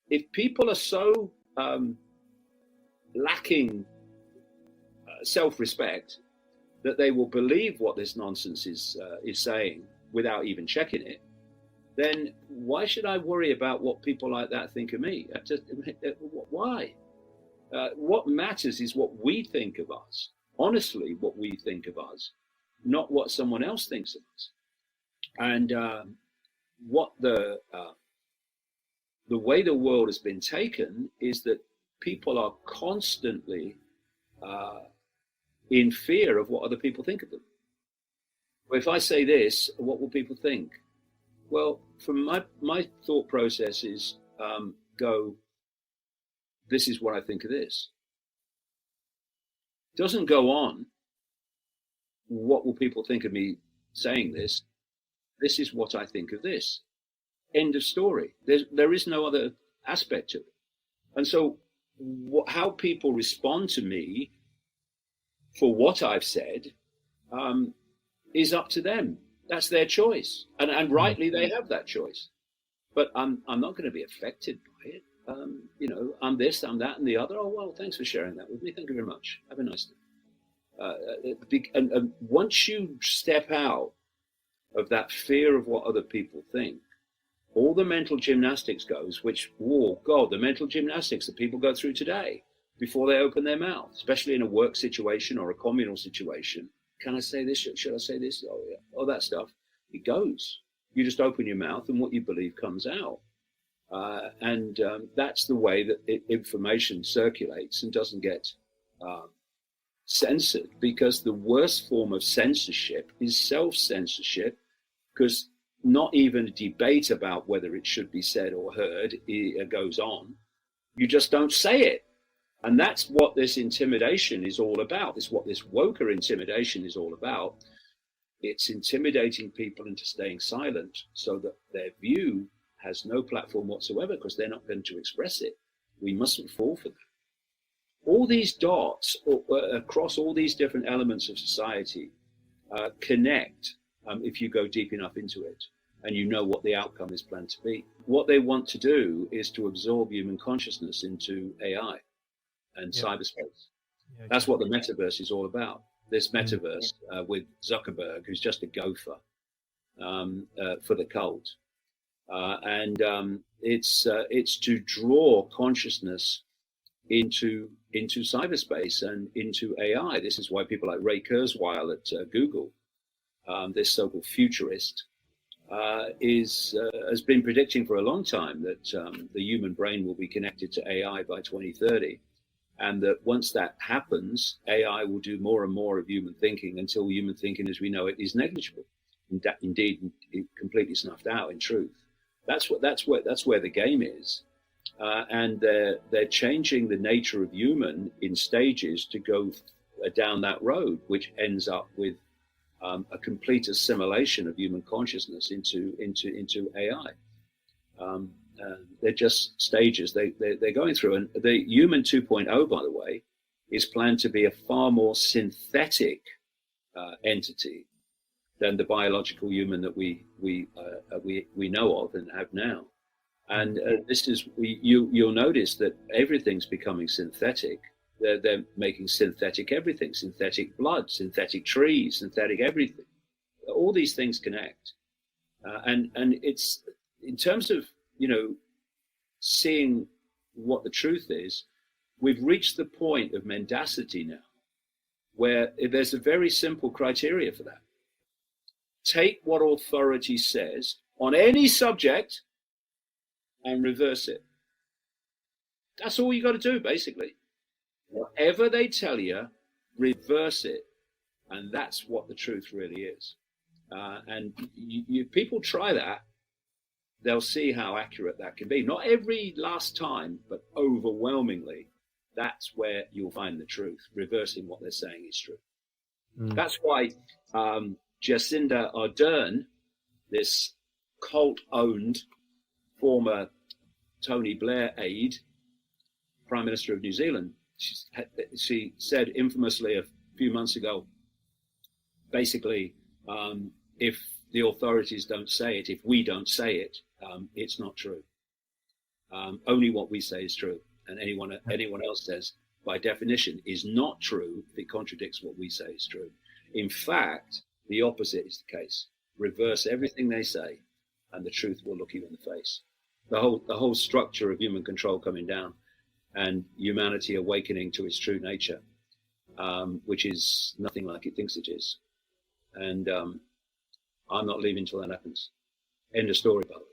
if people are so lacking self-respect that they will believe what this nonsense is saying without even checking it, then why should I worry about what people like that think of me? Why? What matters is what we think of us. Honestly, what we think of us, not what someone else thinks of us. And what the way the world has been taken is that people are constantly in fear of what other people think of them. If I say this, what will people think? Well, from my thought process is go, this is what I think of this. Doesn't go on, what will people think of me saying this? This is what I think of this. End of story. There is no other aspect to it. And so how people respond to me for what I've said is up to them. That's their choice. And rightly, they have that choice. But I'm not going to be affected by it. I'm this, I'm that, and the other. Oh, well, thanks for sharing that with me. Thank you very much. Have a nice day. And once you step out of that fear of what other people think, all the mental gymnastics goes, which, oh God, the mental gymnastics that people go through today before they open their mouth, especially in a work situation or a communal situation. Can I say this? Should I say this? Oh, yeah. All that stuff. It goes. You just open your mouth and what you believe comes out. And that's the way that information circulates and doesn't get censored, because the worst form of censorship is self-censorship, because not even a debate about whether it should be said or heard goes on. You just don't say it. And that's what this intimidation is all about. It's what this woker intimidation is all about. It's intimidating people into staying silent so that their view has no platform whatsoever, because they're not going to express it. We mustn't fall for that. All these dots across all these different elements of society connect if you go deep enough into it and you know what the outcome is planned to be. What they want to do is to absorb human consciousness into AI and cyberspace. Yeah, that's what the metaverse is all about. This metaverse with Zuckerberg, who's just a gopher for the cult. It's to draw consciousness into cyberspace and into AI. This is why people like Ray Kurzweil at Google, this so-called futurist, has been predicting for a long time that the human brain will be connected to AI by 2030. And that once that happens, AI will do more and more of human thinking until human thinking as we know it is negligible. Indeed, completely snuffed out, in truth. That's where the game is. And they're changing the nature of human in stages to go down that road, which ends up with a complete assimilation of human consciousness into AI. They're just stages they're going through. And the human 2.0, by the way, is planned to be a far more synthetic entity than the biological human that we know of and have now. And this is, you'll notice that everything's becoming synthetic. They're making synthetic everything, synthetic blood, synthetic trees, synthetic everything. All these things connect. And it's, in terms of, seeing what the truth is, we've reached the point of mendacity now, where there's a very simple criteria for that. Take what authority says on any subject and reverse it. That's all you got to do, basically. Whatever they tell you, reverse it. And that's what the truth really is. And people try that, they'll see how accurate that can be. Not every last time, but overwhelmingly, that's where you'll find the truth. Reversing what they're saying is true. That's why Jacinda Ardern, this cult-owned former Tony Blair aide, Prime Minister of New Zealand, she said infamously a few months ago, basically, if the authorities don't say it, if we don't say it, it's not true. Only what we say is true, and anyone else says, by definition, is not true if it contradicts what we say is true. In fact, the opposite is the case. Reverse everything they say, and the truth will look you in the face. The whole structure of human control coming down, and humanity awakening to its true nature, which is nothing like it thinks it is. And I'm not leaving till that happens. End of story, by the way.